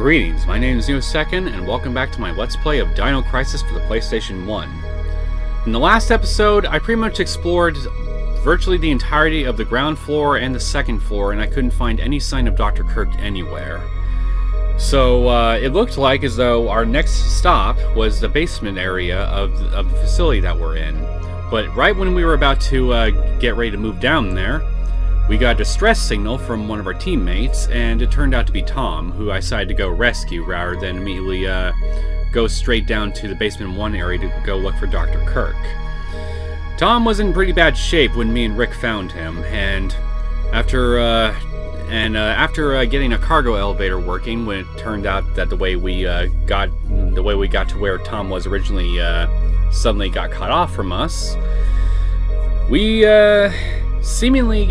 Greetings, my name is Neosekken, and welcome back to my Let's Play of Dino Crisis for the PlayStation 1. In the last episode, I pretty much explored virtually the entirety of the ground floor and the second floor, and I couldn't find any sign of Dr. Kirk anywhere. So, it looked like as though our next stop was the basement area of the facility that we're in. But right when we were about to get ready to move down there, we got a distress signal from one of our teammates, and it turned out to be Tom, who I decided to go rescue rather than immediately go straight down to the basement 1 area to go look for Dr. Kirk. Tom was in pretty bad shape when me and Rick found him, and after getting a cargo elevator working, when it turned out that the way we got to where Tom was originally suddenly got cut off from us, we seemingly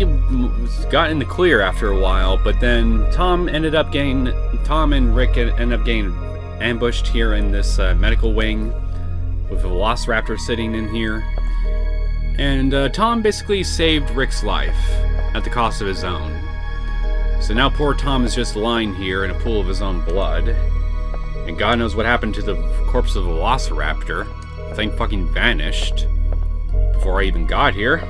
got in the clear after a while, but then Tom and Rick ended up getting ambushed here in this medical wing with a velociraptor sitting in here. And Tom basically saved Rick's life at the cost of his own. So now poor Tom is just lying here in a pool of his own blood. And God knows what happened to the corpse of the velociraptor. The thing fucking vanished before I even got here.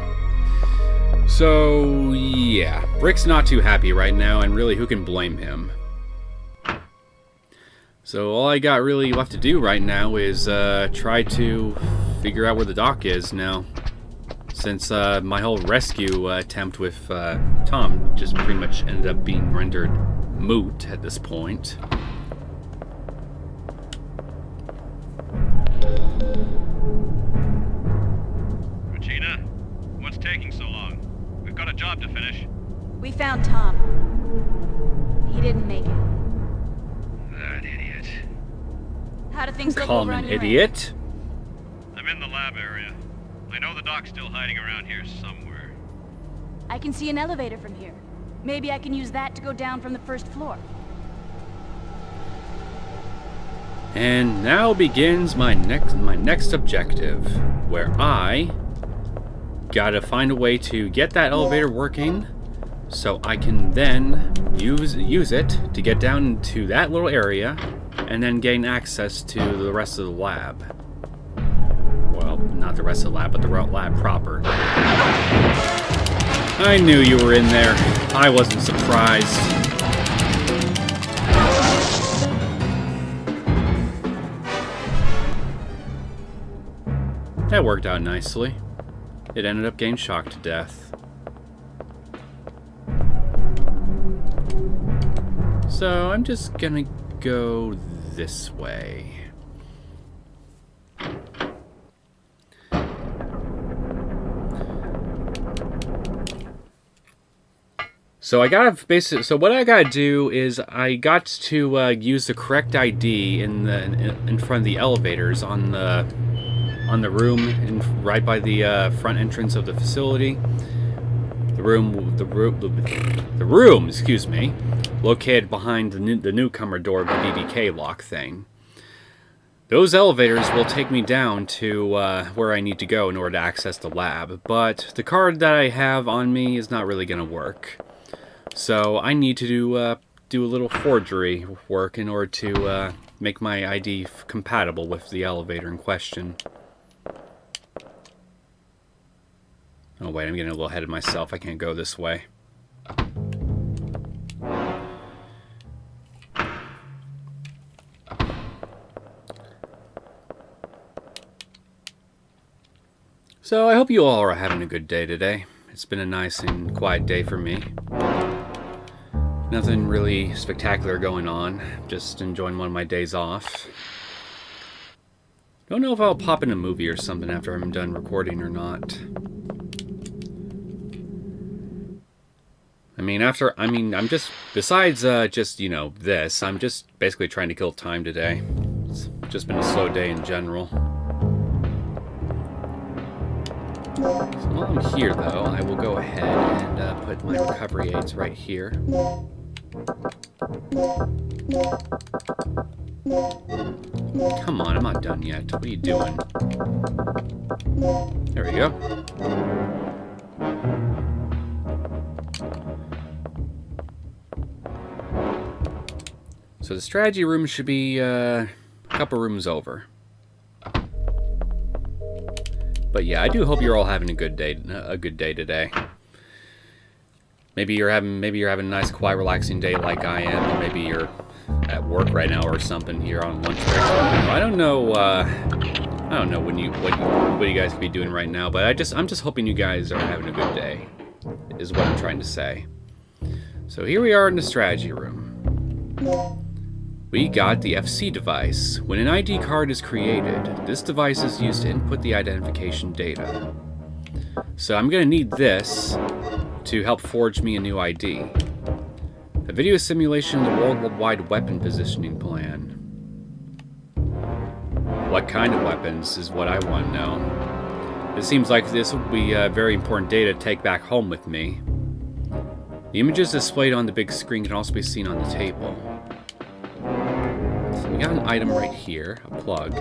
So, yeah, Rick's not too happy right now, and really, who can blame him? So all I got really left to do right now is try to figure out where the dock is now, since my whole rescue attempt with Tom just pretty much ended up being rendered moot at this point. Regina, what's taking so long? We've got a job to finish. We found Tom. He didn't make it. That idiot. How do things look Call over him on an your end? idiot? I'm in the lab area. I know the doc's still hiding around here somewhere. I can see an elevator from here. Maybe I can use that to go down from the first floor. And now begins my next objective, where I gotta find a way to get that elevator working, so I can then use it to get down into that little area, and then gain access to the rest of the lab. Well, not the rest of the lab, but the lab proper. I knew you were in there. I wasn't surprised. That worked out nicely. It ended up getting shocked to death. So I'm just gonna go this way. So what I gotta do is I got to use the correct ID in front of the elevators on the room right by the front entrance of the facility. The room, excuse me, located behind the newcomer door of the BBK lock thing. Those elevators will take me down to where I need to go in order to access the lab, but the card that I have on me is not really going to work. So I need to do a little forgery work in order to make my ID compatible with the elevator in question. Oh wait, I'm getting a little ahead of myself. I can't go this way. So I hope you all are having a good day today. It's been a nice and quiet day for me. Nothing really spectacular going on. Just enjoying one of my days off. Don't know if I'll pop in a movie or something after I'm done recording or not. I'm just, besides just, you know, this, I'm just basically trying to kill time today. It's just been a slow day in general. So while I'm here, though, I will go ahead and put my recovery aids right here. Come on, I'm not done yet. What are you doing? There we go. So So the strategy room should be a couple rooms over. But yeah, I do hope you're all having a good day today. Maybe you're having a nice, quiet, relaxing day like I am, or maybe you're at work right now or something. You're on lunch break. I don't know what you guys could be doing right now, but I'm just hoping you guys are having a good day, is what I'm trying to say. So here we are in the strategy room. We got the FC device. When an ID card is created, this device is used to input the identification data. So I'm going to need this to help forge me a new ID. A video simulation of the worldwide weapon positioning plan. What kind of weapons is what I want to know. It seems like this will be very important data to take back home with me. The images displayed on the big screen can also be seen on the table. So we got an item right here, a plug.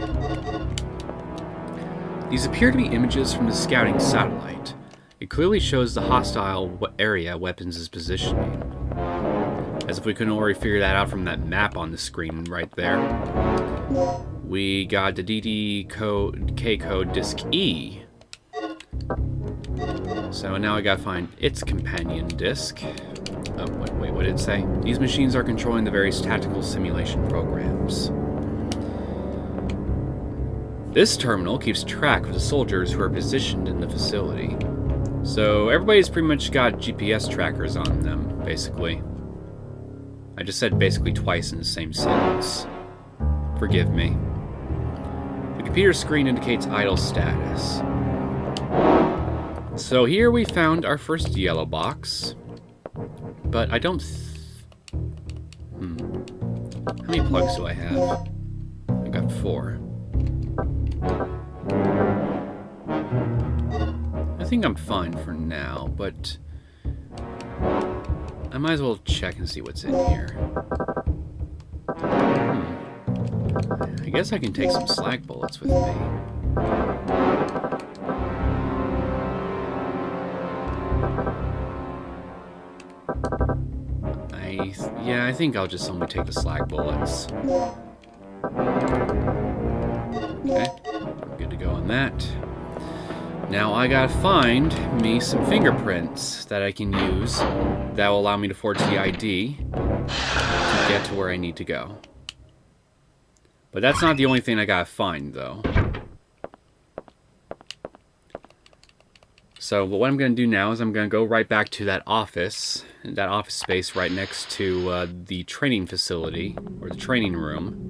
These appear to be images from the scouting satellite. It clearly shows the hostile area weapons is positioning. As if we couldn't already figure that out from that map on the screen right there. We got the DDK code disk E. So now I gotta find its companion disk. Oh, wait, what did it say? These machines are controlling the various tactical simulation programs. This terminal keeps track of the soldiers who are positioned in the facility. So everybody's pretty much got GPS trackers on them, basically. I just said basically twice in the same sentence. Forgive me. The computer screen indicates idle status. So here we found our first yellow box. But I don't... How many plugs do I have? I got 4. I think I'm fine for now, but... I might as well check and see what's in here. I guess I can take some slag bullets with me. Yeah, I think I'll just only take the slag bullets. Okay, good to go on that. Now I gotta find me some fingerprints that I can use that will allow me to forge the ID to get to where I need to go. But that's not the only thing I gotta find, though. So, but what I'm going to do now is I'm going to go right back to that office space right next to the training facility, or the training room.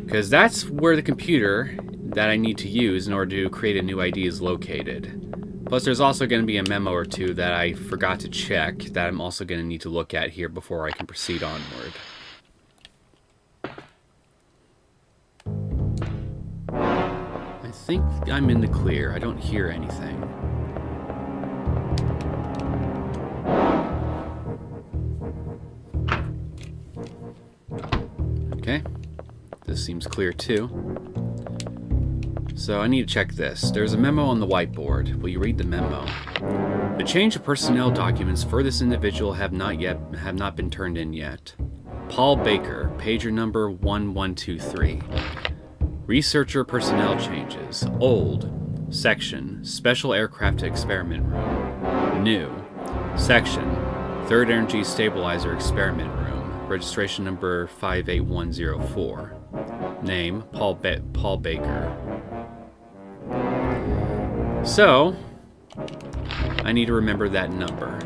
Because that's where the computer that I need to use in order to create a new ID is located. Plus there's also going to be a memo or two that I forgot to check that I'm also going to need to look at here before I can proceed onward. I think I'm in the clear. I don't hear anything. Okay, this seems clear too. So I need to check this. There's a memo on the whiteboard. Will you read the memo? The change of personnel documents for this individual have not been turned in yet. Paul Baker, pager number 1123. Researcher personnel changes. Old. Section. Special Aircraft Experiment Room. New. Section. Third Energy Stabilizer Experiment Room. Registration number 58104. Name, Paul Baker. So, I need to remember that number.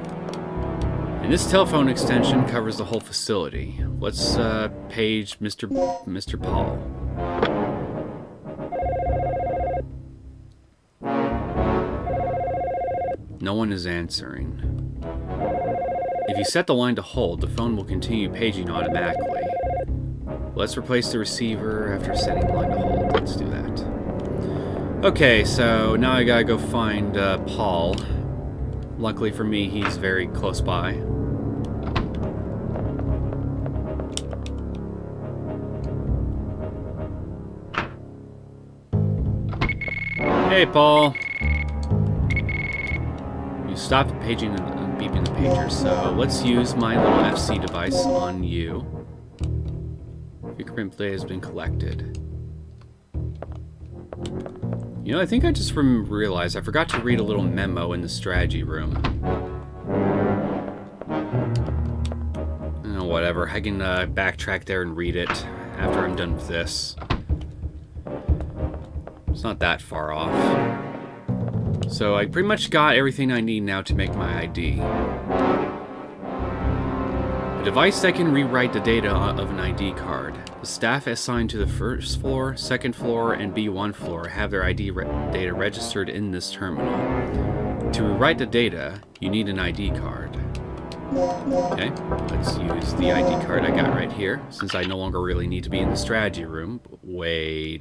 And this telephone extension covers the whole facility. Let's page Mr. Paul. No one is answering. If you set the line to hold, the phone will continue paging automatically. Let's replace the receiver after setting the line to hold. Let's do that. Okay, so now I gotta go find Paul. Luckily for me, he's very close by. Hey, Paul. You stopped paging and beeping the pager, so let's use my little FC device on you. Fingerprint data has been collected. You know, I think I just realized I forgot to read a little memo in the strategy room. Oh, whatever. I can backtrack there and read it after I'm done with this. It's not that far off. So I pretty much got everything I need now to make my ID. A device that can rewrite the data of an ID card. The staff assigned to the first floor, second floor, and B1 floor have their ID data registered in this terminal. To rewrite the data, you need an ID card. Okay, let's use the ID card I got right here, since I no longer really need to be in the strategy room. Wait.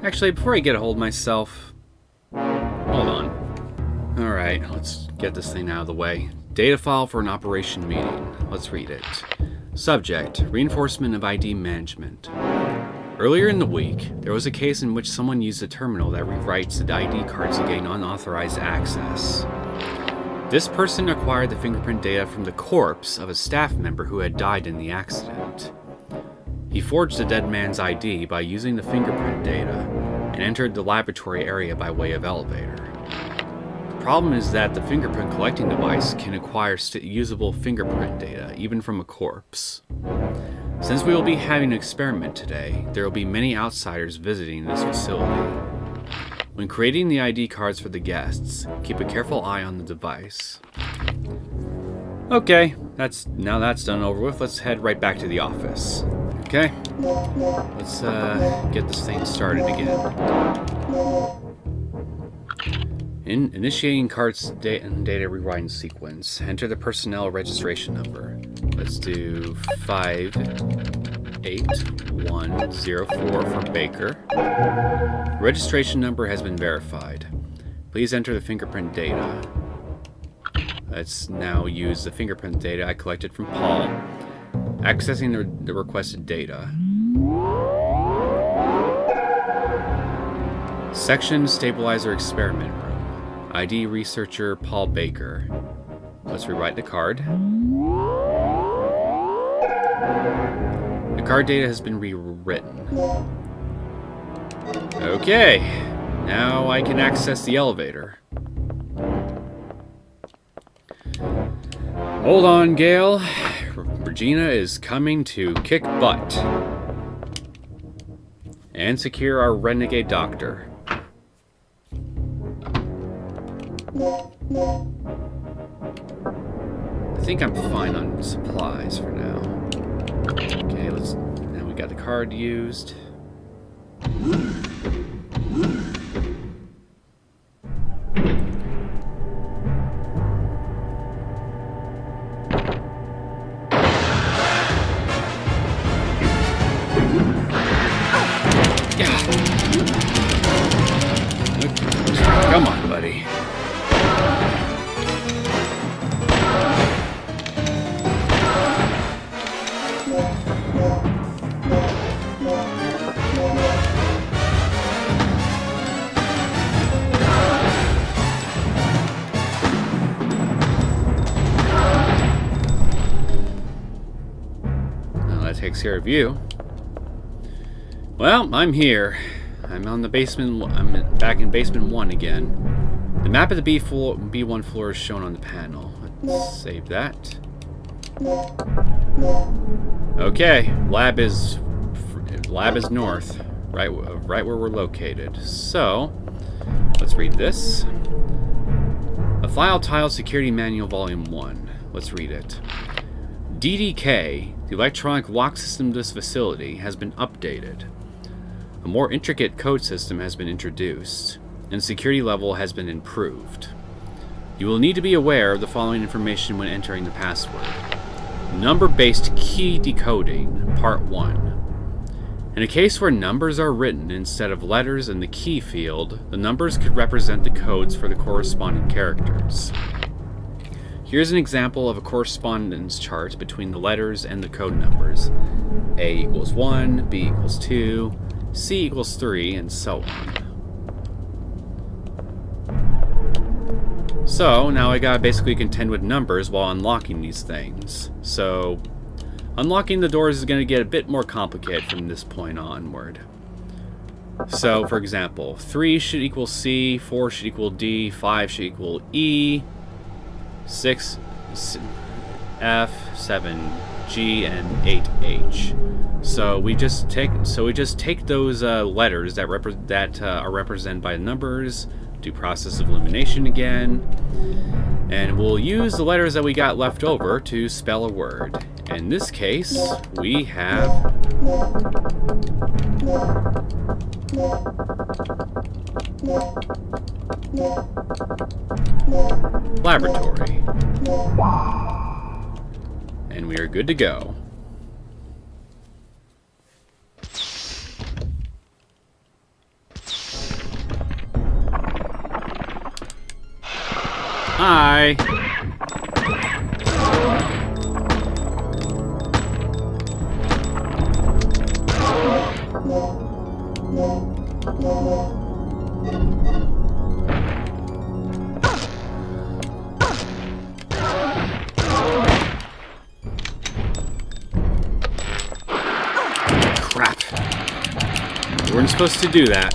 Actually, before I get a hold of myself... Hold on. Alright, let's get this thing out of the way. Data file for an operation meeting. Let's read it. Subject, reinforcement of ID management. Earlier in the week, there was a case in which someone used a terminal that rewrites the ID cards to gain unauthorized access. This person acquired the fingerprint data from the corpse of a staff member who had died in the accident. He forged the dead man's ID by using the fingerprint data and entered the laboratory area by way of elevator. The problem is that the fingerprint collecting device can acquire usable fingerprint data, even from a corpse. Since we will be having an experiment today, there will be many outsiders visiting this facility. When creating the ID cards for the guests, keep a careful eye on the device. Okay, now that's done over with, let's head right back to the office. Okay, let's get this thing started again. Initiating cards data rewriting sequence. Enter the personnel registration number. Let's do 58104 for Baker. Registration number has been verified. Please enter the fingerprint data. Let's now use the fingerprint data I collected from Paul. Accessing the requested data. Section Stabilizer Experiment Room. ID Researcher Paul Baker. Let's rewrite the card. The card data has been rewritten. Okay, now I can access the elevator. Hold on, Gale. Regina is coming to kick butt. And secure our renegade doctor. I think I'm fine on supplies for now. Okay, now we got the card used. Come on, buddy. Well, that takes care of you. Well, I'm here. I'm on the basement. I'm back in basement 1 again. The map of the B1 floor is shown on the panel. Let's save that. Okay, lab is north, right where we're located. So, let's read this. A file titled Security Manual Volume 1. Let's read it. DDK, the electronic lock system of this facility, has been updated. A more intricate code system has been introduced, and security level has been improved. You will need to be aware of the following information when entering the password. Number-based key decoding, Part 1. In a case where numbers are written instead of letters in the key field, the numbers could represent the codes for the corresponding characters. Here's an example of a correspondence chart between the letters and the code numbers. A equals 1, B equals 2, C equals 3, and so on. So, now I gotta basically contend with numbers while unlocking these things. So, Unlocking the doors is going to get a bit more complicated from this point onward. So, for example, 3 should equal C, 4 should equal D, 5 should equal E, 6 F, 7 G, and 8 H. So we just take those letters that are represented by numbers, do process of elimination again, and we'll use the letters that we got left over to spell a word. In this case, we have laboratory. And we are good to go. Hi. Crap. We weren't supposed to do that.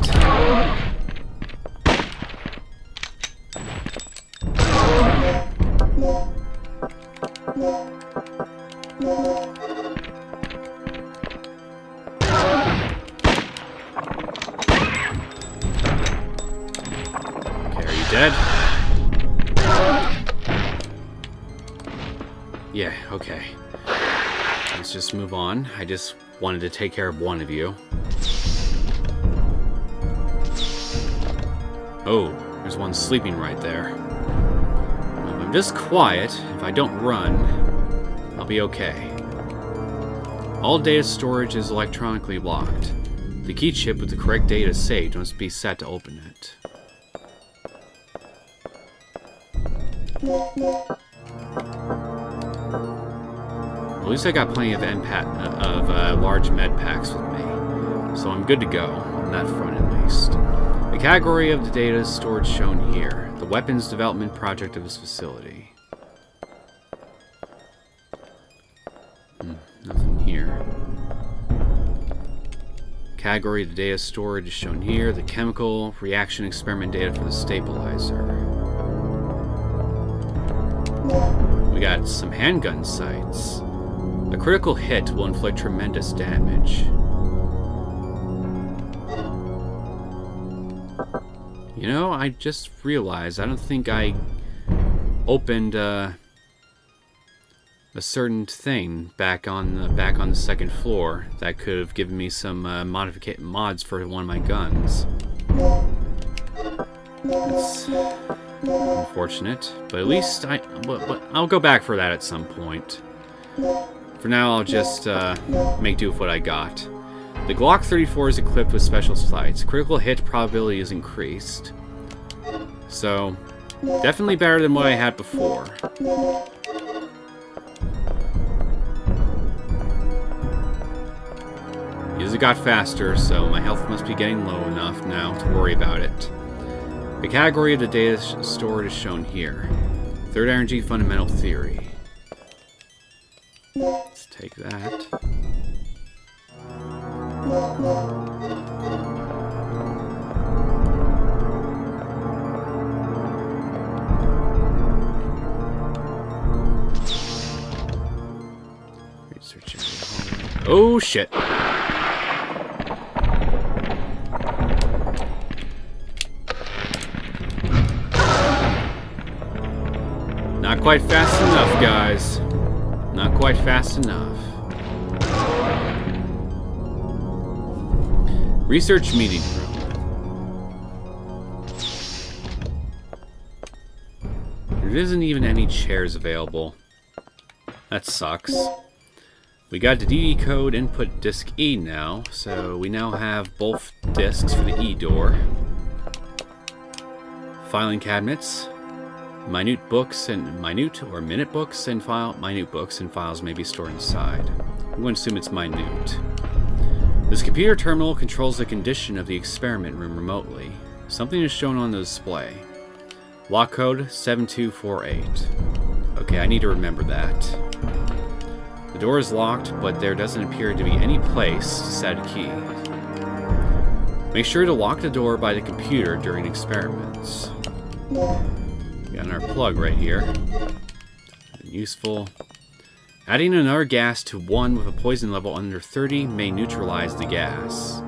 Dead? Yeah, okay. Let's just move on. I just wanted to take care of one of you. Oh, there's one sleeping right there. If I'm just quiet, if I don't run, I'll be okay. All data storage is electronically locked. The key chip with the correct data saved must be set to open it. At least I got plenty of large med packs with me, so I'm good to go on that front at least. The category of the data storage shown here: the weapons development project of this facility. Nothing here. Category of the data storage is shown here: the chemical reaction experiment data for the stabilizer. We got some handgun sights. A critical hit will inflict tremendous damage. You know, I just realized I don't think I opened a certain thing back on the second floor that could have given me some mods for one of my guns. That's unfortunate, but at least I'll go back for that at some point. For now, I'll just make do with what I got. The Glock 34 is equipped with special sights. Critical hit probability is increased. So, definitely better than what I had before. As it got faster, so my health must be getting low enough now to worry about it. The category of the data stored is shown here. Third energy fundamental theory. Let's take that. Research area. Oh shit. Not quite fast enough, guys. Not quite fast enough. Research meeting room. There isn't even any chairs available. That sucks. We got the DD code input disk E now, so we now have both disks for the E door. Filing cabinets. Minute books and minute books and files may be stored inside. I'm going to assume it's minute. This computer terminal controls the condition of the experiment room remotely. Something is shown on the display. Lock code 7248. Okay, I need to remember that. The The door is locked, but there doesn't appear to be any place to set a key. Make sure to lock the door by the computer during experiments. We got our plug right here. Useful. Adding another gas to one with a poison level under 30 may neutralize the gas.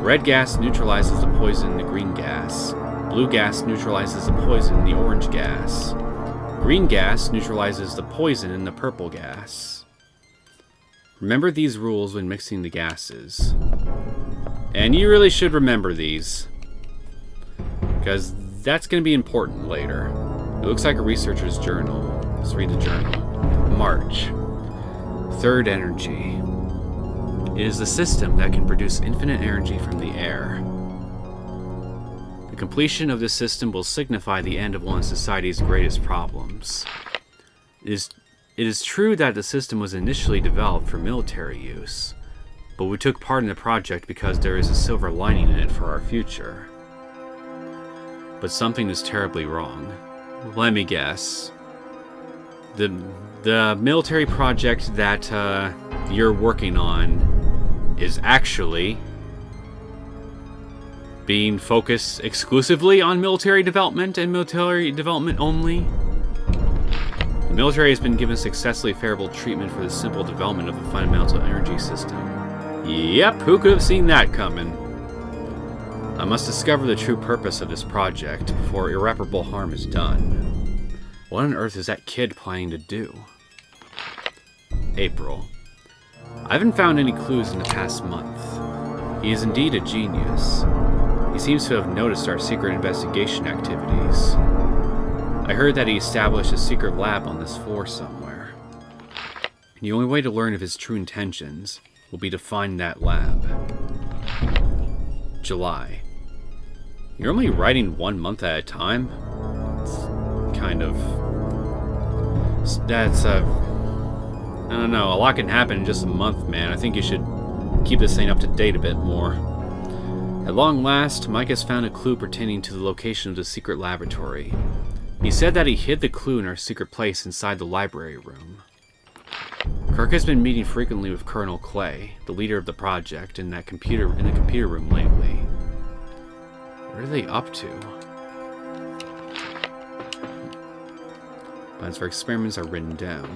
Red gas neutralizes the poison in the green gas. Blue gas neutralizes the poison in the orange gas. Green gas neutralizes the poison in the purple gas. Remember these rules when mixing the gases. And you really should remember these, because that's going to be important later. It looks like a researcher's journal. Let's read the journal. March. Third energy. It is the system that can produce infinite energy from the air. The completion of this system will signify the end of one of society's greatest problems. It is true that the system was initially developed for military use, but we took part in the project because there is a silver lining in it for our future. But something is terribly wrong. Let me guess. The military project that you're working on is actually being focused exclusively on military development and military development only. The military has been given successfully favorable treatment for the simple development of the fundamental energy system. Yep, who could have seen that coming? I must discover the true purpose of this project before irreparable harm is done. What on earth is that kid planning to do? April. I haven't found any clues in the past month. He is indeed a genius. He seems to have noticed our secret investigation activities. I heard that he established a secret lab on this floor somewhere. The only way to learn of his true intentions will be to find that lab. July. You're only writing 1 month at a time? It's kind of... That's I don't know, a lot can happen in just a month, man. I think you should keep this thing up to date a bit more. At long last, Mike has found a clue pertaining to the location of the secret laboratory. He said that he hid the clue in our secret place inside the library room. Kirk has been meeting frequently with Colonel Clay, the leader of the project, in the computer room lately. What are they up to? Plans for experiments are written down.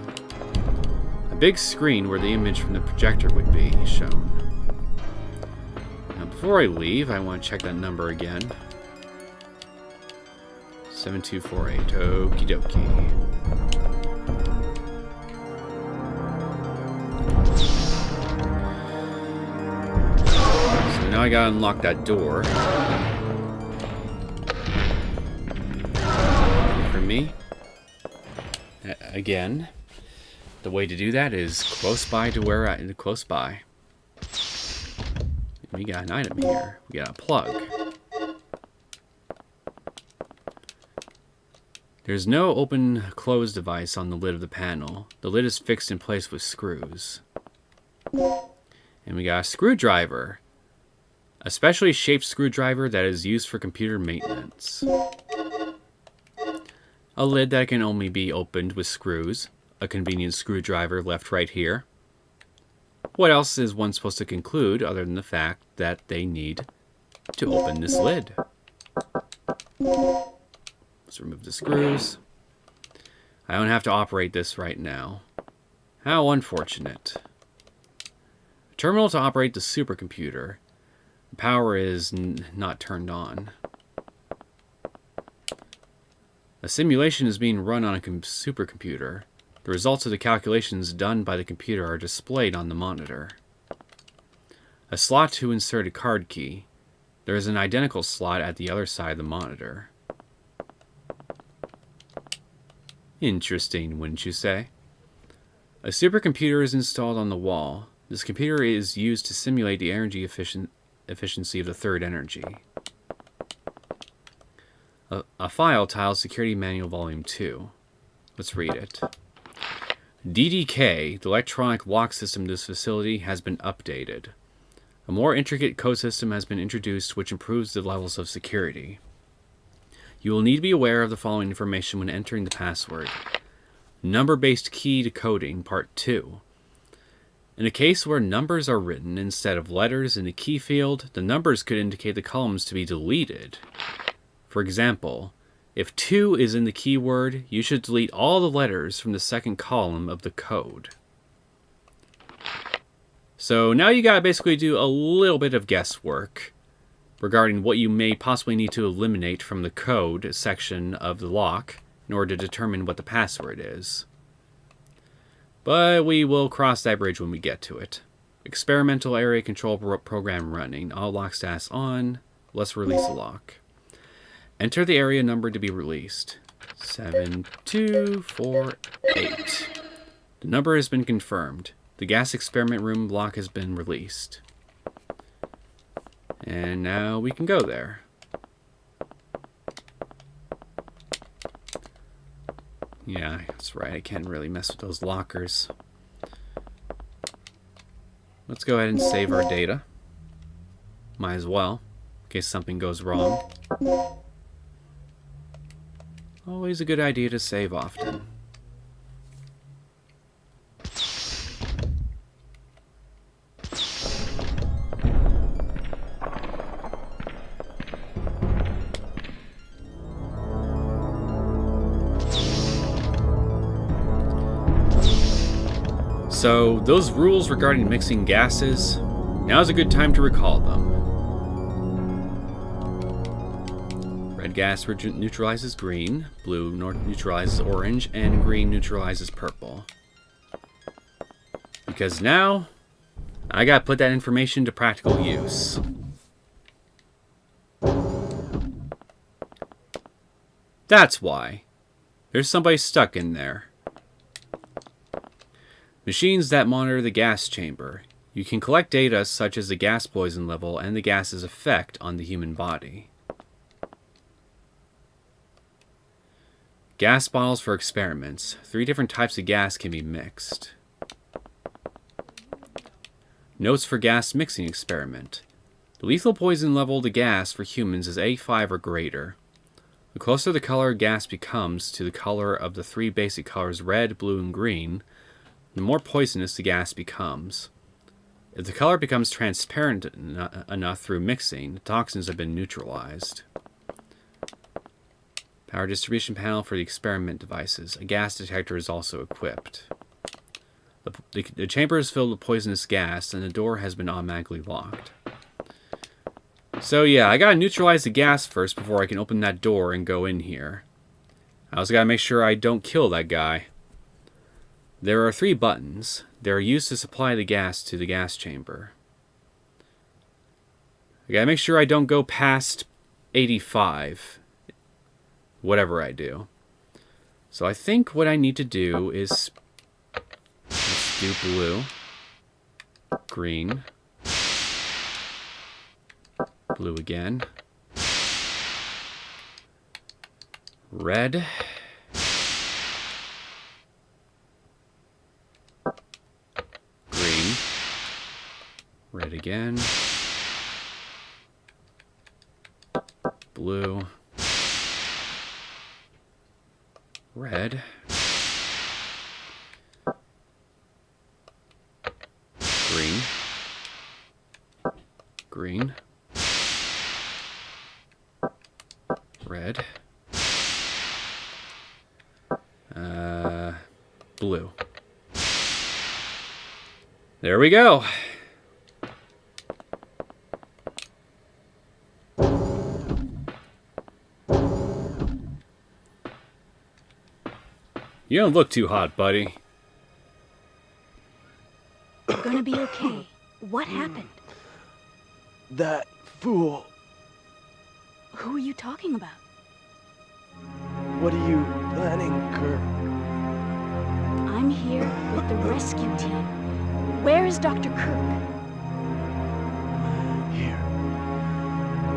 A big screen where the image from the projector would be shown. Now, before I leave, I want to check that number again. 7248. Okie dokie. So now I gotta unlock that door. For me. Again. The way to do that is close by to where close by. We got an item here. We got a plug. There's no open-close device on the lid of the panel. The lid is fixed in place with screws. And we got a screwdriver. A specially shaped screwdriver that is used for computer maintenance. A lid that can only be opened with screws. A convenient screwdriver left right here. What else is one supposed to conclude other than the fact that they need to open this lid? Let's remove the screws. I don't have to operate this right now. How unfortunate. A terminal to operate the supercomputer. The power is not turned on. A simulation is being run on a supercomputer. The results of the calculations done by the computer are displayed on the monitor. A slot to insert a card key. There is an identical slot at the other side of the monitor. Interesting, wouldn't you say? A supercomputer is installed on the wall. This computer is used to simulate the energy efficiency of the third energy. A file titled Security Manual Volume 2. Let's read it. DDK, the electronic lock system of this facility, has been updated. A more intricate code system has been introduced which improves the levels of security. You will need to be aware of the following information when entering the password. Number-based key decoding, part 2. In a case where numbers are written instead of letters in the key field, the numbers could indicate the columns to be deleted. For example, if 2 is in the keyword, you should delete all the letters from the second column of the code. So now you gotta basically do a little bit of guesswork regarding what you may possibly need to eliminate from the code section of the lock in order to determine what the password is. But we will cross that bridge when we get to it. Experimental area control program running. All lock stats on. Let's release the lock. Enter the area number to be released. 7248. The number has been confirmed. The gas experiment room lock has been released. And now we can go there. Yeah, that's right. I can't really mess with those lockers. Let's go ahead and save our data. Might as well, in case something goes wrong. Always a good idea to save often. So, those rules regarding mixing gases, now's a good time to recall them. Red gas neutralizes green, blue neutralizes orange, and green neutralizes purple. Because now, I gotta put that information to practical use. That's why. There's somebody stuck in there. Machines that monitor the gas chamber. You can collect data such as the gas poison level and the gas's effect on the human body. Gas bottles for experiments. 3 different types of gas can be mixed. Notes for gas mixing experiment. The lethal poison level of the gas for humans is A5 or greater. The closer the color gas becomes to the color of the 3 basic colors red, blue, and green, the more poisonous the gas becomes. If the color becomes transparent enough through mixing, the toxins have been neutralized. Power distribution panel for the experiment devices. A gas detector is also equipped. The chamber is filled with poisonous gas, and the door has been automatically locked. So yeah, I gotta neutralize the gas first before I can open that door and go in here. I also gotta make sure I don't kill that guy. There are 3 buttons. They are used to supply the gas to the gas chamber. I gotta make sure I don't go past 85. Whatever I do. So I think what I need to do is... let's do blue. Green. Blue again. Red. Red again. Blue. Red. Green. Green. Red. Blue. There we go. You don't look too hot, buddy. You're gonna be okay. What happened? That fool. Who are you talking about? What are you planning, Kirk? I'm here with the rescue team. Where is Dr. Kirk? Here.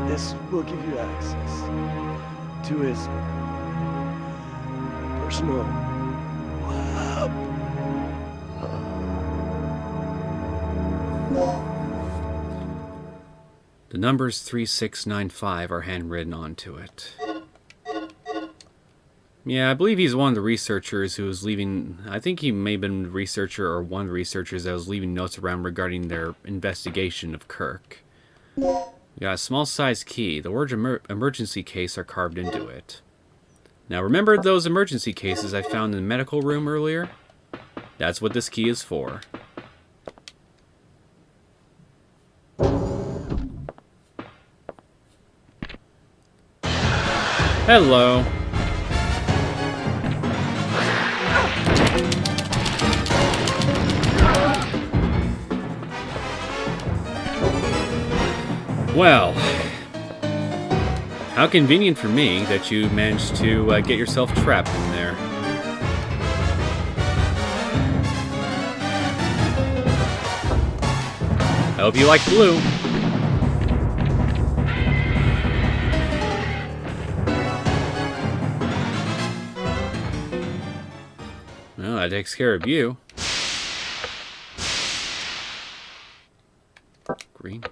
This will give you access to his personal lab. The numbers 3695 are handwritten onto it. Yeah, I believe he's one of the researchers who was leaving... I think he may have been a researcher or one of the researchers that was leaving notes around regarding their investigation of Kirk. We got a small-sized key. The words emergency case are carved into it. Now, remember those emergency cases I found in the medical room earlier? That's what this key is for. Hello. Well, how convenient for me that you managed to get yourself trapped in there. I hope you like blue. Well, that takes care of you. Green.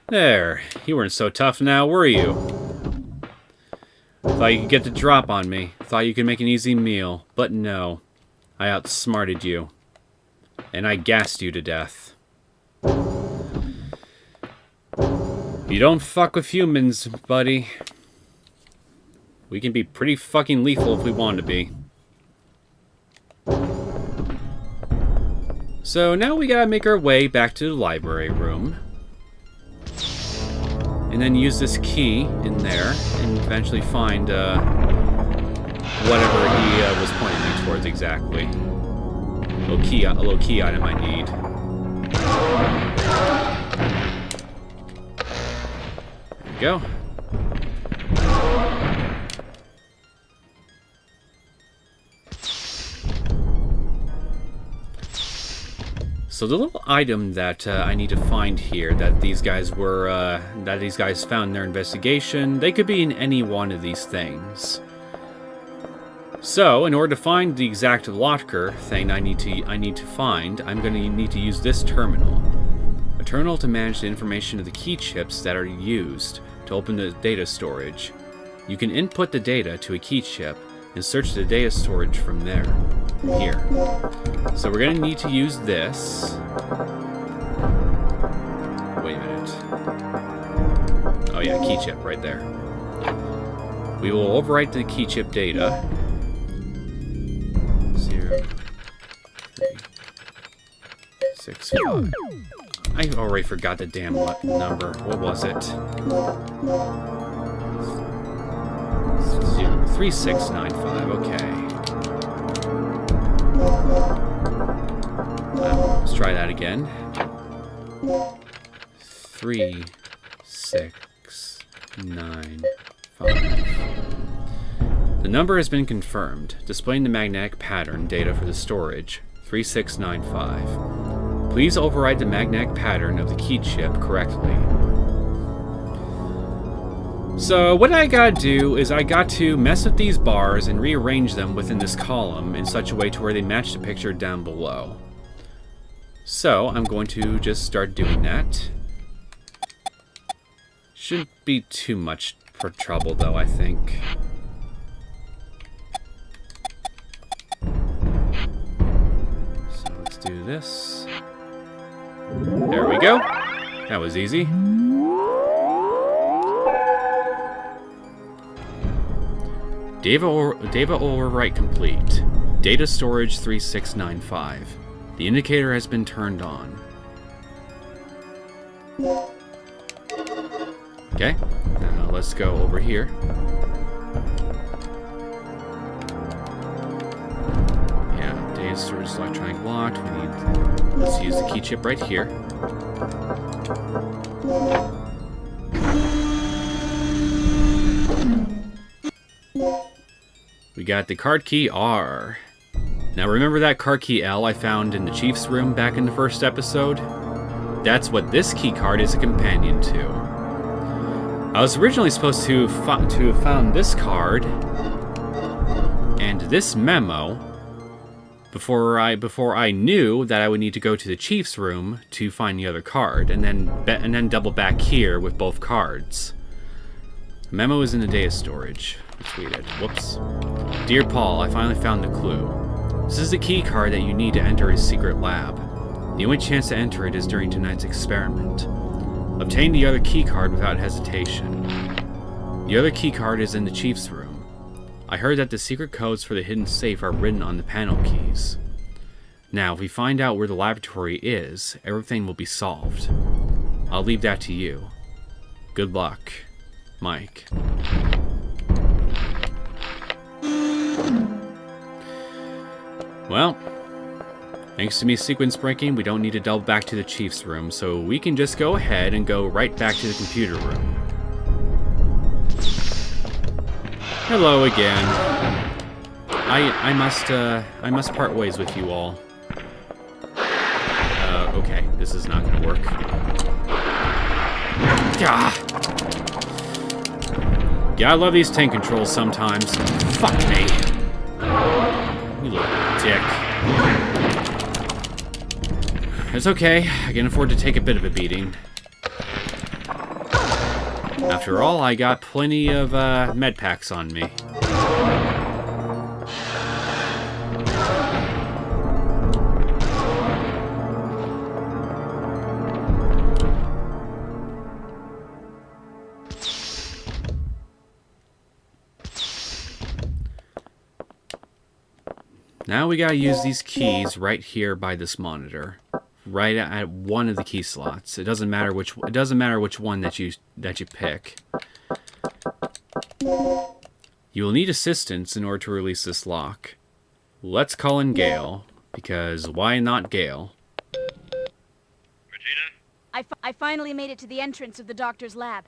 There. You weren't so tough now, were you? Thought you could get the drop on me. Thought you could make an easy meal. But no. I outsmarted you. And I gassed you to death. You don't fuck with humans, buddy. We can be pretty fucking lethal if we want to be. So now we gotta make our way back to the library room. And then use this key in there and eventually find whatever he was pointing me towards exactly. A little key item I need. There we go. So the little item that I need to find here that these guys found in their investigation, they could be in any one of these things. So in order to find the exact locker thing I need to find, I'm going to need to use this terminal. A terminal to manage the information of the key chips that are used to open the data storage. You can input the data to a key chip and search the data storage from there. Here. So we're going to need to use this. Wait a minute. Oh yeah, key chip right there. We will overwrite the key chip data. 0, 3, 6, 5. I already forgot the damn number. What was it? 3695. Okay. Let's try that again. 3, 6, 9, 5. The number has been confirmed, displaying the magnetic pattern data for the storage. 3695. Please override the magnetic pattern of the key chip correctly. So what I gotta do is I got to mess with these bars and rearrange them within this column in such a way to where they match the picture down below. So I'm going to just start doing that. Shouldn't be too much for trouble though, I think. So let's do this. There we go. That was easy. Data overwrite complete. Data storage 3695. The indicator has been turned on. Okay, now let's go over here. Yeah, data storage electronic locked. Let's use the key chip right here. We got the card key R. Now remember that card key L I found in the Chief's room back in the first episode? That's what this key card is a companion to. I was originally supposed to have found this card and this memo before I knew that I would need to go to the chief's room to find the other card, and then double back here with both cards. The memo is in the data storage. Let's read it. Whoops. Dear Paul, I finally found the clue. This is the key card that you need to enter his secret lab. The only chance to enter it is during tonight's experiment. Obtain the other key card without hesitation. The other key card is in the chief's room. I heard that the secret codes for the hidden safe are written on the panel keys. Now, if we find out where the laboratory is, everything will be solved. I'll leave that to you. Good luck, Mike. Well, thanks to me sequence breaking, we don't need to double back to the chief's room, so we can just go ahead and go right back to the computer room. Hello again. I must part ways with you all. Okay, this is not gonna work. Ah. Yeah, I love these tank controls sometimes. Fuck me. You little dick. It's okay, I can afford to take a bit of a beating. After all, I got plenty of med packs on me. Now we gotta use these keys right here by this monitor. Right at one of the key slots. It doesn't matter which one that you pick. You will need assistance in order to release this lock. Let's call in Gale, because why not Gale? Regina? I finally made it to the entrance of the doctor's lab.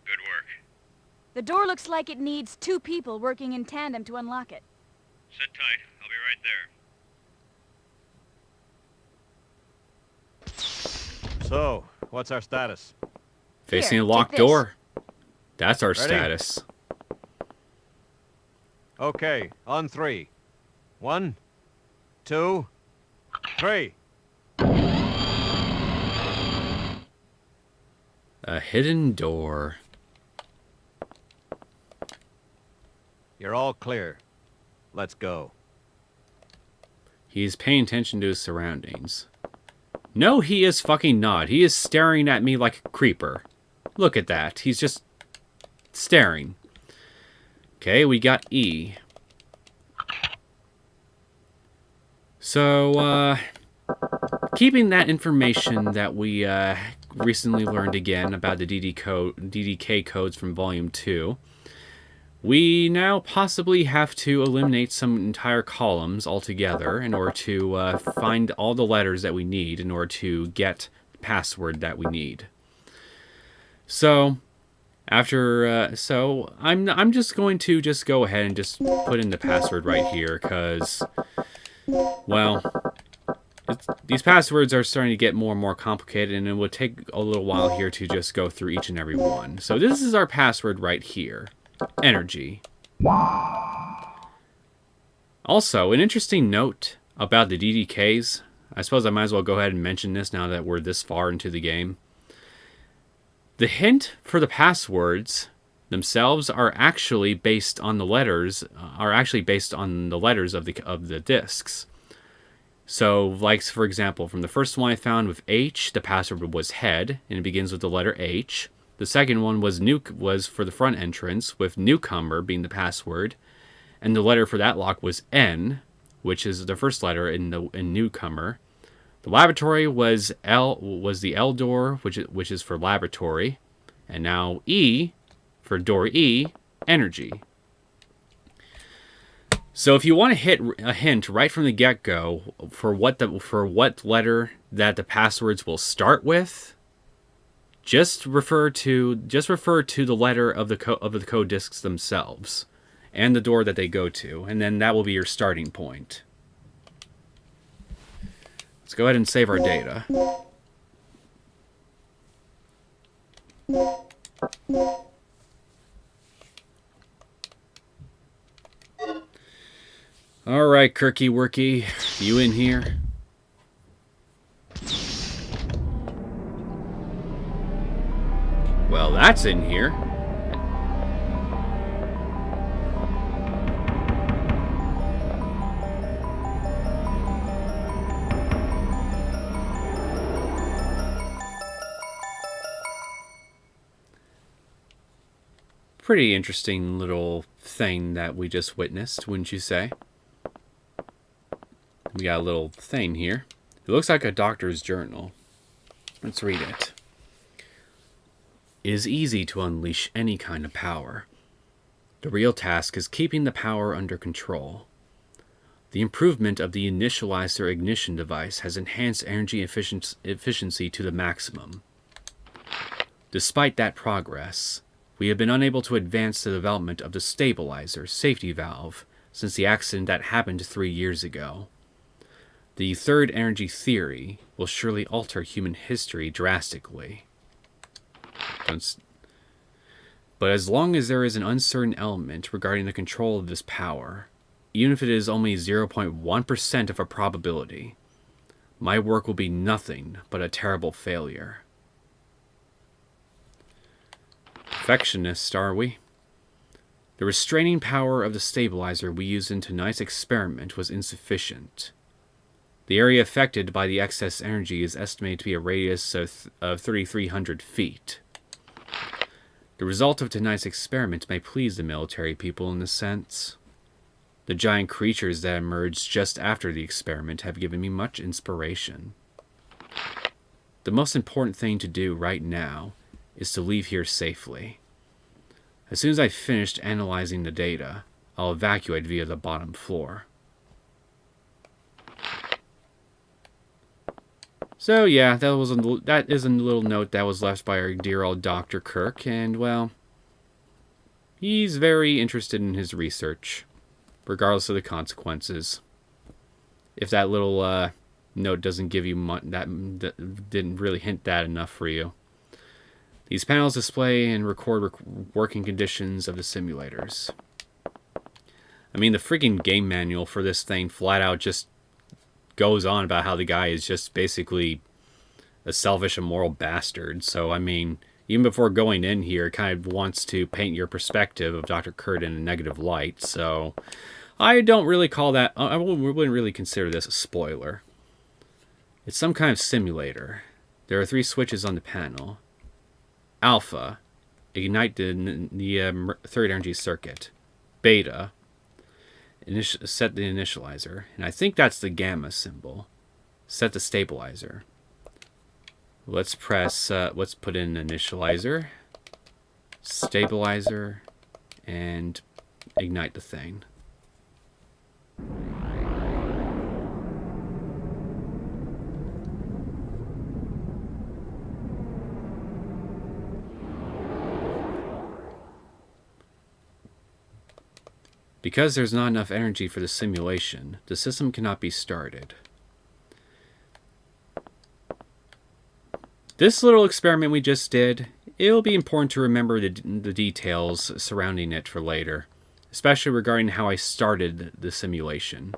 Good work. The door looks like it needs 2 people working in tandem to unlock it. Sit tight. I'll be right there. So, what's our status? Facing Here, a locked take this. door. That's our Ready? status. Okay, on 3. 1, 2, 3. A hidden door. You're all clear. Let's go. He's paying attention to his surroundings. No, he is fucking not. He is staring at me like a creeper. Look at that. He's just staring. Okay, we got E. So, keeping that information that we recently learned again about the DDK codes from Volume 2, we now possibly have to eliminate some entire columns altogether in order to find all the letters that we need in order to get the password that we need. So, I'm just going to just go ahead and just put in the password right here because, well, these passwords are starting to get more and more complicated, and it will take a little while here to just go through each and every one. So this is our password right here. Energy. Also, an interesting note about the DDKs. I suppose I might as well go ahead and mention this now that we're this far into the game. The hint for the passwords themselves are actually based on the letters. Of the discs. So, like for example, from the first one I found with H, the password was head, and it begins with the letter H. The second one was for the front entrance, with newcomer being the password, and the letter for that lock was N, which is the first letter in newcomer. The laboratory was the L door, which is for laboratory, and now E for door E, energy. So if you want to hit a hint right from the get-go for what letter that the passwords will start with, just refer to the letter of the code discs themselves and the door that they go to, and then that will be your starting point. Let's go ahead and save our data. Alright, Kirky Worky, you in here? Well, that's in here. Pretty interesting little thing that we just witnessed, wouldn't you say? We got a little thing here. It looks like a doctor's journal. Let's read it. It is easy to unleash any kind of power. The real task is keeping the power under control. The improvement of the initializer ignition device has enhanced energy efficiency to the maximum. Despite that progress, we have been unable to advance the development of the stabilizer safety valve since the accident that happened 3 years ago. The third energy theory will surely alter human history drastically. But as long as there is an uncertain element regarding the control of this power, even if it is only 0.1% of a probability, my work will be nothing but a terrible failure. Perfectionists, are we? The restraining power of the stabilizer we used in tonight's experiment was insufficient. The area affected by the excess energy is estimated to be a radius of 3,300 feet. The result of tonight's experiment may please the military people in a sense. The giant creatures that emerged just after the experiment have given me much inspiration. The most important thing to do right now is to leave here safely. As soon as I've finished analyzing the data, I'll evacuate via the bottom floor. So yeah, that is a little note that was left by our dear old Dr. Kirk, and well, he's very interested in his research, regardless of the consequences. If that little note doesn't give you that didn't really hint that enough for you. These panels display and record working conditions of the simulators. I mean, the freaking game manual for this thing flat out just goes on about how the guy is just basically a selfish, immoral bastard. So, I mean, even before going in here, it kind of wants to paint your perspective of Dr. Kirk in a negative light. So, I don't really call that... I wouldn't really consider this a spoiler. It's some kind of simulator. There are 3 switches on the panel. Alpha, ignite the third energy circuit. Beta, set the initializer. And I think that's the gamma symbol. Set the stabilizer. Let's let's put in initializer, stabilizer, and ignite the thing. Because there's not enough energy for the simulation, the system cannot be started. This little experiment we just did, it'll be important to remember the details surrounding it for later, especially regarding how I started the simulation.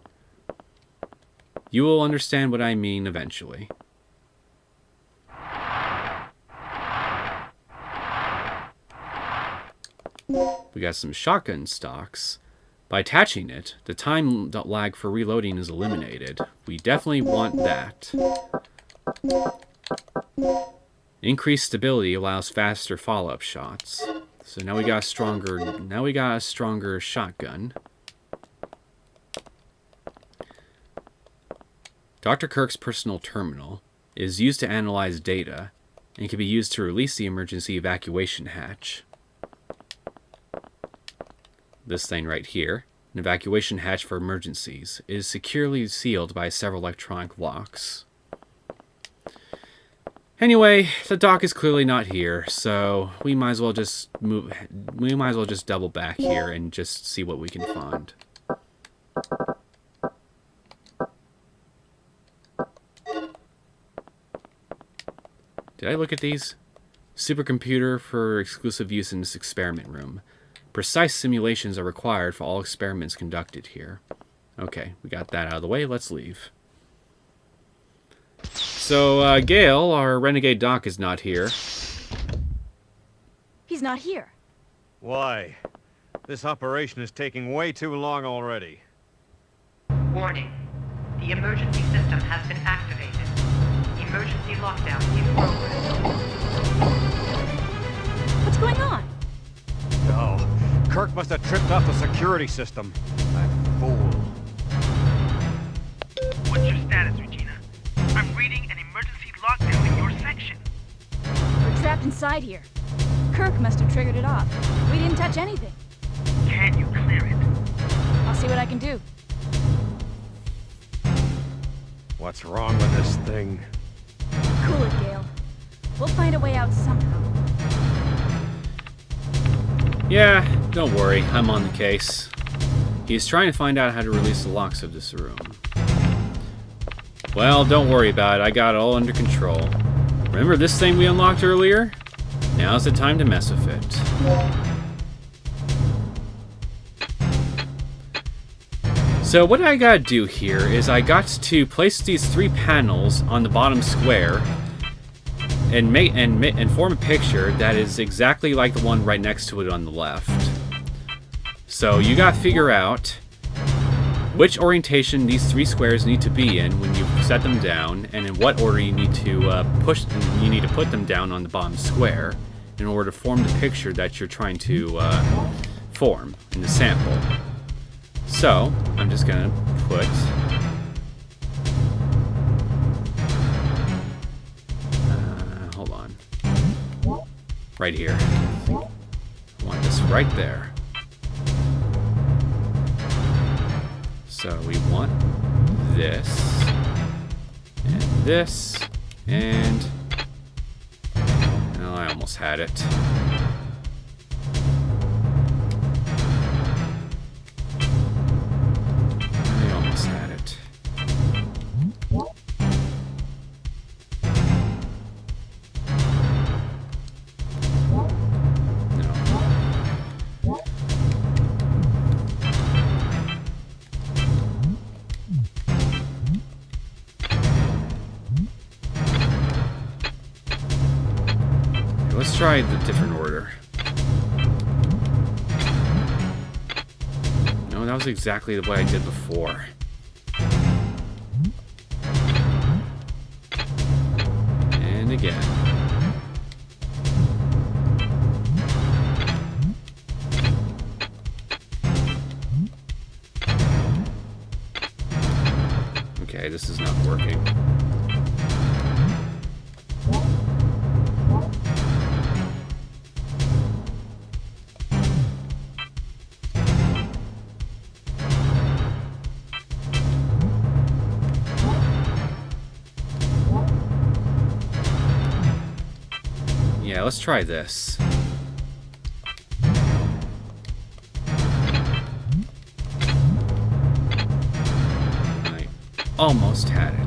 You will understand what I mean eventually. We got some shotgun stocks. By attaching it, the time lag for reloading is eliminated. We definitely want that. Increased stability allows faster follow-up shots. So now we got a stronger shotgun. Dr. Kirk's personal terminal is used to analyze data and can be used to release the emergency evacuation hatch. This thing right here, an evacuation hatch for emergencies, is securely sealed by several electronic locks. Anyway, the doc is clearly not here, so we might as well just double back here and just see what we can find. Did I look at these? Supercomputer for exclusive use in this experiment room. Precise simulations are required for all experiments conducted here. Okay, we got that out of the way. Let's leave. So, Gale, our renegade doc, is not here. He's not here. Why? This operation is taking way too long already. Warning. The emergency system has been activated. Emergency lockdown in progress. What's going on? Oh, Kirk must have tripped off the security system. That fool. What's your status, Regina? I'm reading an emergency lockdown in your section. We're trapped inside here. Kirk must have triggered it off. We didn't touch anything. Can you clear it? I'll see what I can do. What's wrong with this thing? Cool it, Gale. We'll find a way out somehow. Yeah, don't worry. I'm on the case. He's trying to find out how to release the locks of this room. Well, don't worry about it. I got it all under control. Remember this thing we unlocked earlier? Now's the time to mess with it. So what I gotta do here is I got to place these 3 panels on the bottom square and form a picture that is exactly like the one right next to it on the left. So you gotta figure out which orientation these 3 squares need to be in when you set them down, and in what order you need to put them down on the bottom square in order to form the picture that you're trying to form in the sample. So I'm just gonna put hold on, right here. I want this right there. So we want this, and oh, I almost had it. I almost had it. Let's try the different order. No, that was exactly the way I did before. And again. Okay, this is not working. Yeah, let's try this. I almost had it.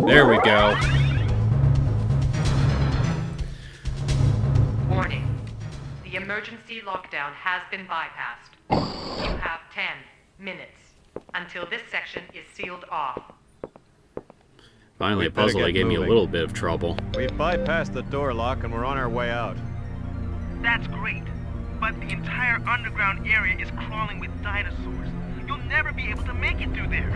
There we go. Warning. The emergency lockdown has been bypassed. You have 10 minutes until this section is sealed off. Finally, a We better puzzle that get gave me a moving. little bit of trouble. We've bypassed the door lock and we're on our way out. That's great. But the entire underground area is crawling with dinosaurs. You'll never be able to make it through there.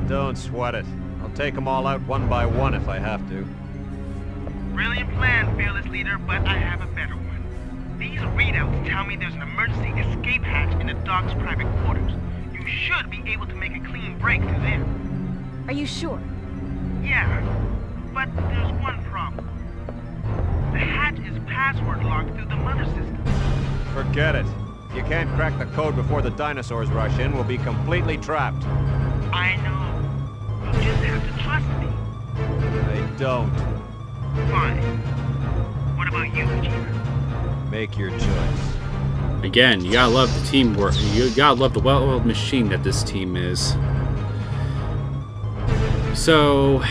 Don't sweat it. I'll take them all out one by one if I have to. Brilliant plan, fearless leader, but I have a better one. These readouts tell me there's an emergency escape hatch in the doc's private quarters. You should be able to make a clean break through there. Are you sure? Yeah, but there's one problem. The hatch is password locked through the mother system. Forget it. If you can't crack the code before the dinosaurs rush in, we'll be completely trapped. I know. You just have to trust me. I don't. Fine. What about you, Regina? Make your choice. Again, you gotta love the teamwork. You gotta love the well-oiled machine that this team is. So,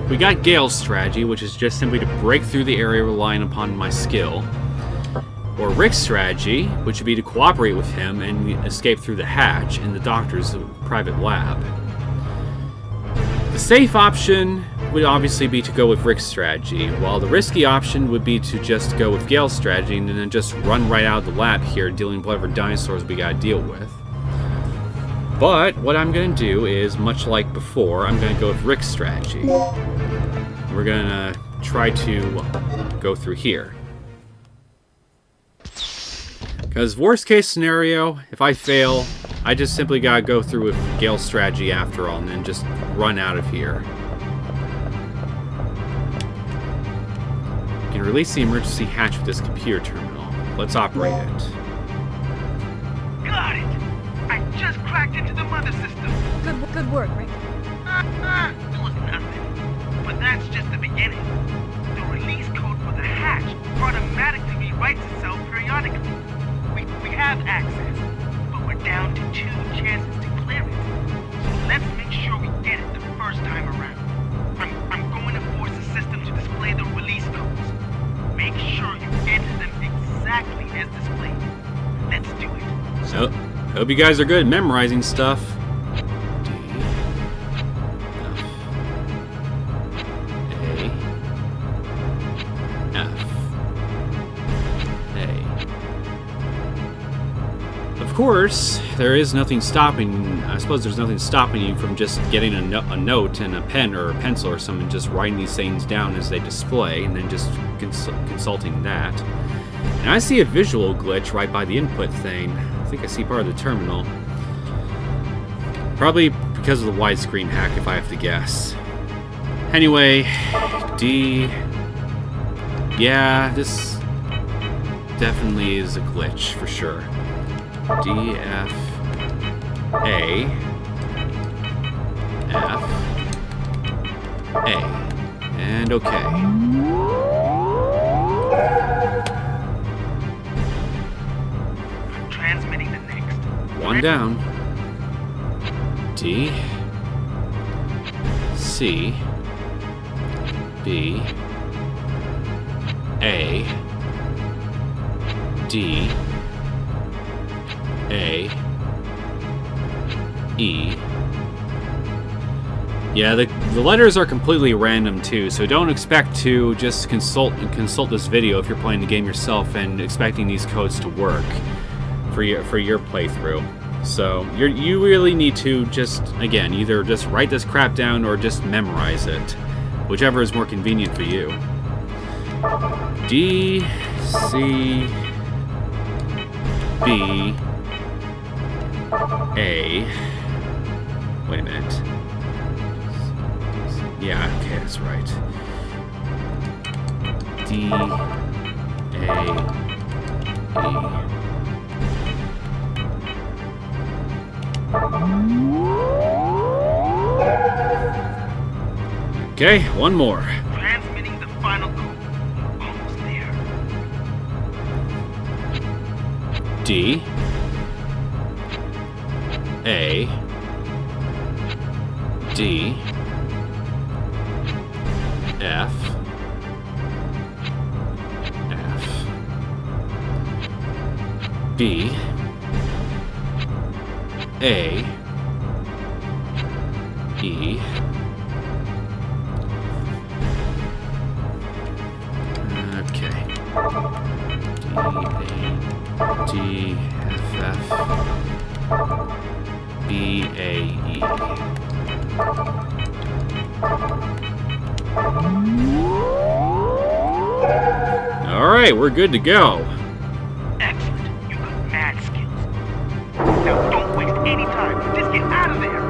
we got Gale's strategy, which is just simply to break through the area relying upon my skill. Or Rick's strategy, which would be to cooperate with him and escape through the hatch in the doctor's private lab. The safe option would obviously be to go with Rick's strategy, while the risky option would be to just go with Gale's strategy and then just run right out of the lab here, dealing with whatever dinosaurs we gotta deal with. But what I'm gonna do is, much like before, I'm gonna go with Rick's strategy. We're gonna try to go through here. Because worst case scenario, if I fail, I just simply gotta go through with Gale's strategy after all and then just run out of here. You can release the emergency hatch with this computer terminal. Let's operate it. Got it! I just cracked into the mother system. Good work, Rick. It was nothing. But that's just the beginning. The release code for the hatch automatically rewrites itself periodically. We have access, but we're down to 2 chances to clear it. So let's make sure we get it the first time around. I'm going to force the system to display the release codes. Make sure you enter them exactly as displayed. Let's do it. So, hope you guys are good at memorizing stuff. D, F, A, F, A. Of course, there is nothing stopping. I suppose there's nothing stopping you from just getting a note and a pen or a pencil or something, just writing these things down as they display, and then just consulting that. And I see a visual glitch right by the input thing. I think I see part of the terminal. Probably because of the widescreen hack, if I have to guess. Anyway, D. Yeah, this definitely is a glitch for sure. D, F, A, F, A, and OK. I'm transmitting the next. One down. D, C, B, A, D, A, E. Yeah, the letters are completely random too, so don't expect to just consult this video if you're playing the game yourself and expecting these codes to work for your playthrough. So you really need to just, again, either just write this crap down or just memorize it, whichever is more convenient for you. D, C, B, A. Wait a minute. Yeah, okay, that's right. D, A, E. Okay, one more. Transmitting the final code. We're almost there. D, A, D, F, F, B, A, E, okay, D, A, D, F, F, B, A, E. Alright, we're good to go. Excellent. You got mad skills. Now don't waste any time. Just get out of there.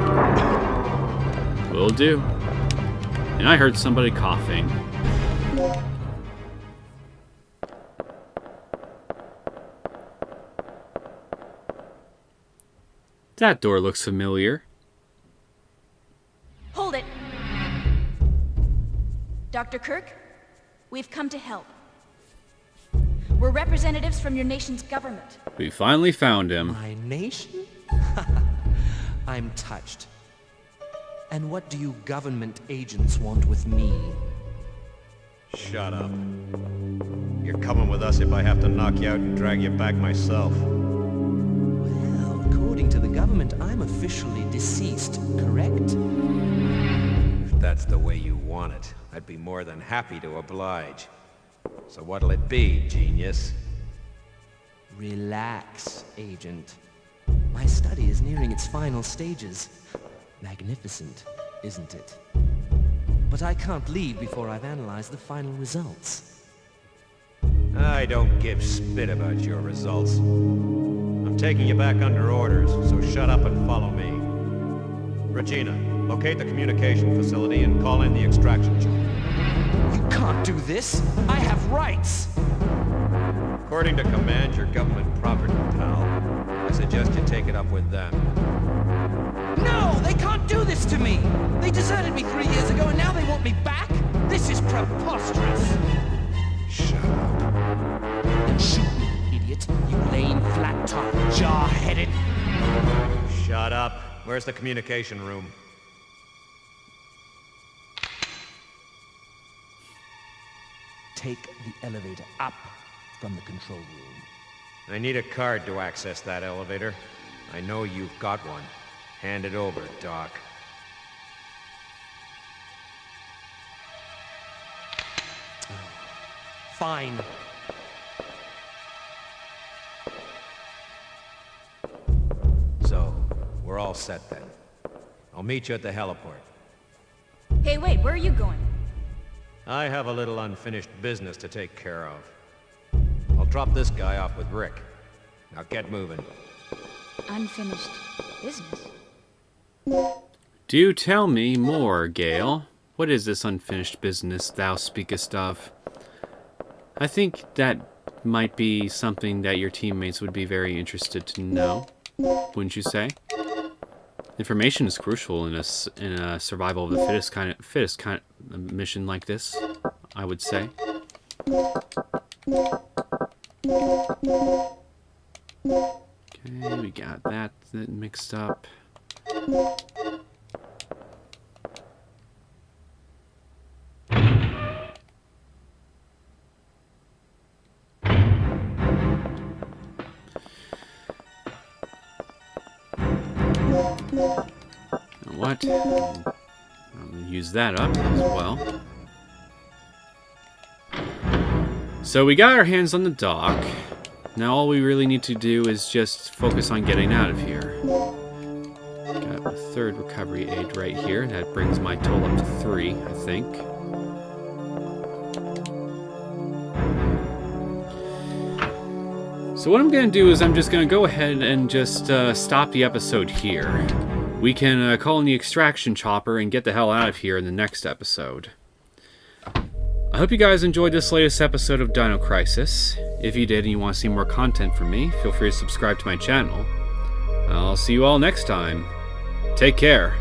Will do. And I heard somebody coughing. That door looks familiar. Hold it! Dr. Kirk, we've come to help. We're representatives from your nation's government. We finally found him. My nation? I'm touched. And what do you government agents want with me? Shut up. You're coming with us if I have to knock you out and drag you back myself. Well, according to the government, I'm officially deceased, correct? If that's the way you want it, I'd be more than happy to oblige. So what'll it be, genius? Relax, Agent. My study is nearing its final stages. Magnificent, isn't it? But I can't leave before I've analyzed the final results. I don't give spit about your results. I'm taking you back under orders, so shut up and follow me. Regina, locate the communication facility and call in the extraction chopper. You can't do this! I have rights! According to command, your government property, pal. I suggest you take it up with them. No! They can't do this to me! They deserted me 3 years ago and now they want me back? This is preposterous! Shut up. Then shoot me, idiot! You lame, flat-top, jaw-headed... Shut up. Where's the communication room? Take the elevator up from the control room. I need a card to access that elevator. I know you've got one. Hand it over, Doc. Fine. So, we're all set then. I'll meet you at the heliport. Hey, wait, where are you going? I have a little unfinished business to take care of. I'll drop this guy off with Rick. Now get moving. Unfinished business. Do tell me more, Gale. What is this unfinished business thou speakest of? I think that might be something that your teammates would be very interested to know. Wouldn't you say? Information is crucial in a survival of the fittest kind of mission like this, I would say. Okay, we got that mixed up. What? I'll use that up as well. So we got our hands on the dock. Now all we really need to do is just focus on getting out of here. Got a third recovery aid right here. That brings my total up to 3, I think. So what I'm going to do is I'm just going to go ahead and just stop the episode here. We can call in the extraction chopper and get the hell out of here in the next episode. I hope you guys enjoyed this latest episode of Dino Crisis. If you did and you want to see more content from me, feel free to subscribe to my channel. I'll see you all next time. Take care.